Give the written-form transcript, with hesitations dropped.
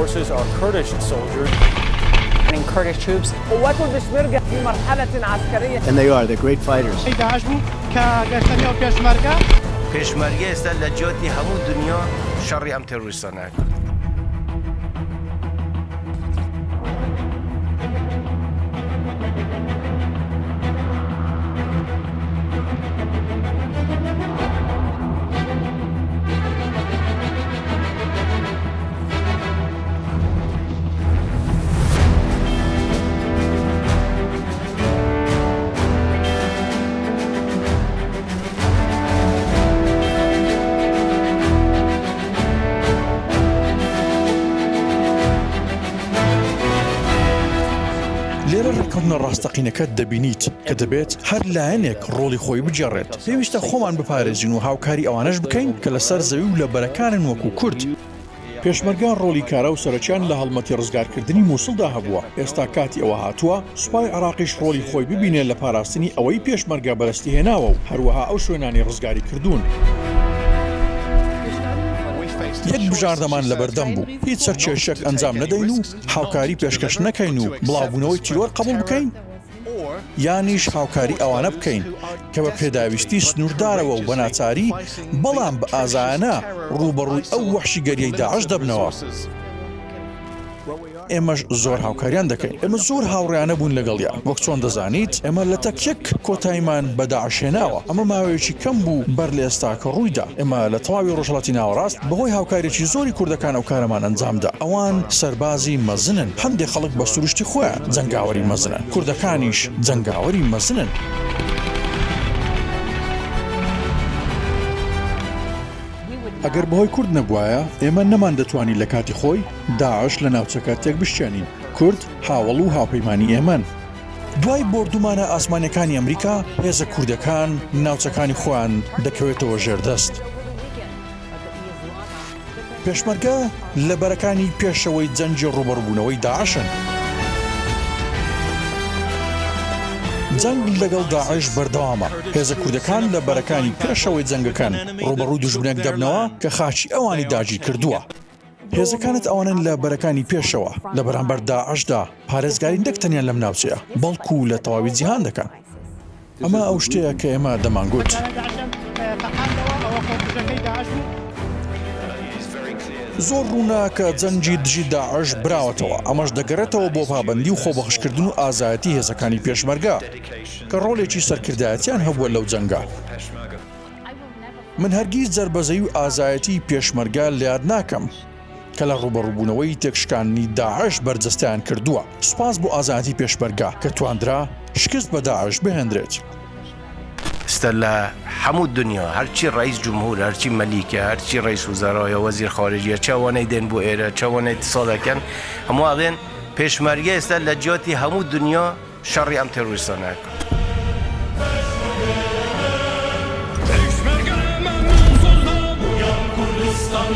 Forces are Kurdish soldiers. And Kurdish troops. قوات البشمركة في مرحلة عسكرية. And they are. They're great fighters. پێشمەرگە ئێستا لە جیاتی هەموو دنیا شەڕی ئەم تێڕۆریستانەکە. لێرە ڕێکەوتنە ڕاستەقینەکەت دەبینیت کە دەبێت هەر لایەنێک ڕۆڵی خۆی بجێڕێت. پێویستە خۆمان بپارێزین و هاوکاری ئەوانەش بکەین کە لەسەر زەوی و لە بەرەکانن وەکو کورد. پێشمەرگان ڕۆڵی کارە و سەرچیان لە هەڵمەتی ڕزگارکردنی مووسڵدا هەبووە. ئێستا کاتی ئەوە هاتووە سوپای عێراقیش ڕۆڵی خۆی ببینێت لە پاراستنی ئەوەی پێشمەرگە بەرزتی هێناوە و هەروەها ئەو شوێنانی ڕزگاری کردوون. یەک بژاردەمان لەبەردەم بوو، هیچ سەرکێشێک ئەنجام نەدەین و هاوکاری پێشکەش نەکەین و بڵاوبوونەوەی تیرۆر قبول بکەین، یانیش هاوکاری ئەوانە بکەین کە بە پێداویستی سنووردارەوە و بەناچاری بەڵام بە ئازایانە ڕوبەڕووی ئەو وەحشی گەریەی داعش دەبنەوە. ئێمەش زۆر هاوکاریان دەکەین. ئێمە زۆر هاوڕێیانە بوون لەگەڵیان. وەک چۆن دەزانیت ئێمە لە تەکیەک کۆتاییمان بە داعش هێناوە. ئەمە ماوەیەکی کەم بوو بەر لە ئێستا کە ڕوویدا. ئێمە لە تەواوی ڕۆژهەڵاتی ناوەڕاست بەهۆی هاوکاریی زۆری کوردەکان ئەو کارەمان ئەنجامدا. ئەوان سەربازی مەزنن، هەندێک خەڵک بە سروشتی خۆیان جەنگاوەری مەزنن، کوردەکانیش جەنگاوەری مەزنن. ئەگەر بەهۆی کورد نەبوایە ئێمە نەمان دەتوانین لە کاتی خۆی داعش لە ناوچەکە تێک بشکێنین. کورد هاوڵ و هاوپەیمانی ئێمەن. دوای بردومانە ئاسمانەکانی ئەمریکا هێزە کوردەکان ناوچەکانی خۆیان دەکەوێتەوە ژێردەست. پێشمەرگە لە بەرەکانی پێشەوەی جەنجی ڕوبەڕبوونەوەی داعشن. جەنگ لەگەڵ داعش بەردەوامە. هێزە کوردەکان لە بەرەکانی پێشەوەی جەنگەکان ڕوبەڕووی دوژمنێک دەبنەوە کە خاچی ئەوانی داگیر کردووە. هێزەکانت ئەوانن لە بەرەکانی پێشەوە لە بەرامبەر داعشدا پارێزگاری نەکتەنیان لەم ناوچەیە بەڵکو لە تەواوی جیهان دەکەن. ئەمە ئەو شتەیە کە ئێمە دەمانگوت. زۆر ڕوونا کە جەنجی دژی داعش براوەتەوە. ئەمەش دەگەڕێتەوە بۆ پابەندی و خۆبەخشکردن و ئازایەتی هێزەکانی پێشمەرگە کە ڕۆڵێکی سەرکردایەتیان هەبووە لەو جەنگە. من هەرگیز جەربەزەی و ئازایەتی پێشمەرگە لێیاد ناکەم کە لە ڕوبەڕووبوونەوەی تێکشکاندنی داعش بەرجەستیان کردووە. سوپاس بۆ ئازایەتی پێشمەرگە کە توانرا شکست بە داعش بهێنرێت. ئێستا لە هەموو دنیا هەرچی ڕئیس جمهور، هەرچی مەلیکە، هەرچی ڕئیس وزەرایە، وەزیر خارجیە، چاوانەی دێن بۆ ئێرە، چاوانەی اقتصادەکەن، هەموو ئەڵێن پێشمەرگە ئێستا لە جیاتی هەموو دنیا شەڕی ئەم تێڕۆریستانەکە. Kurdistan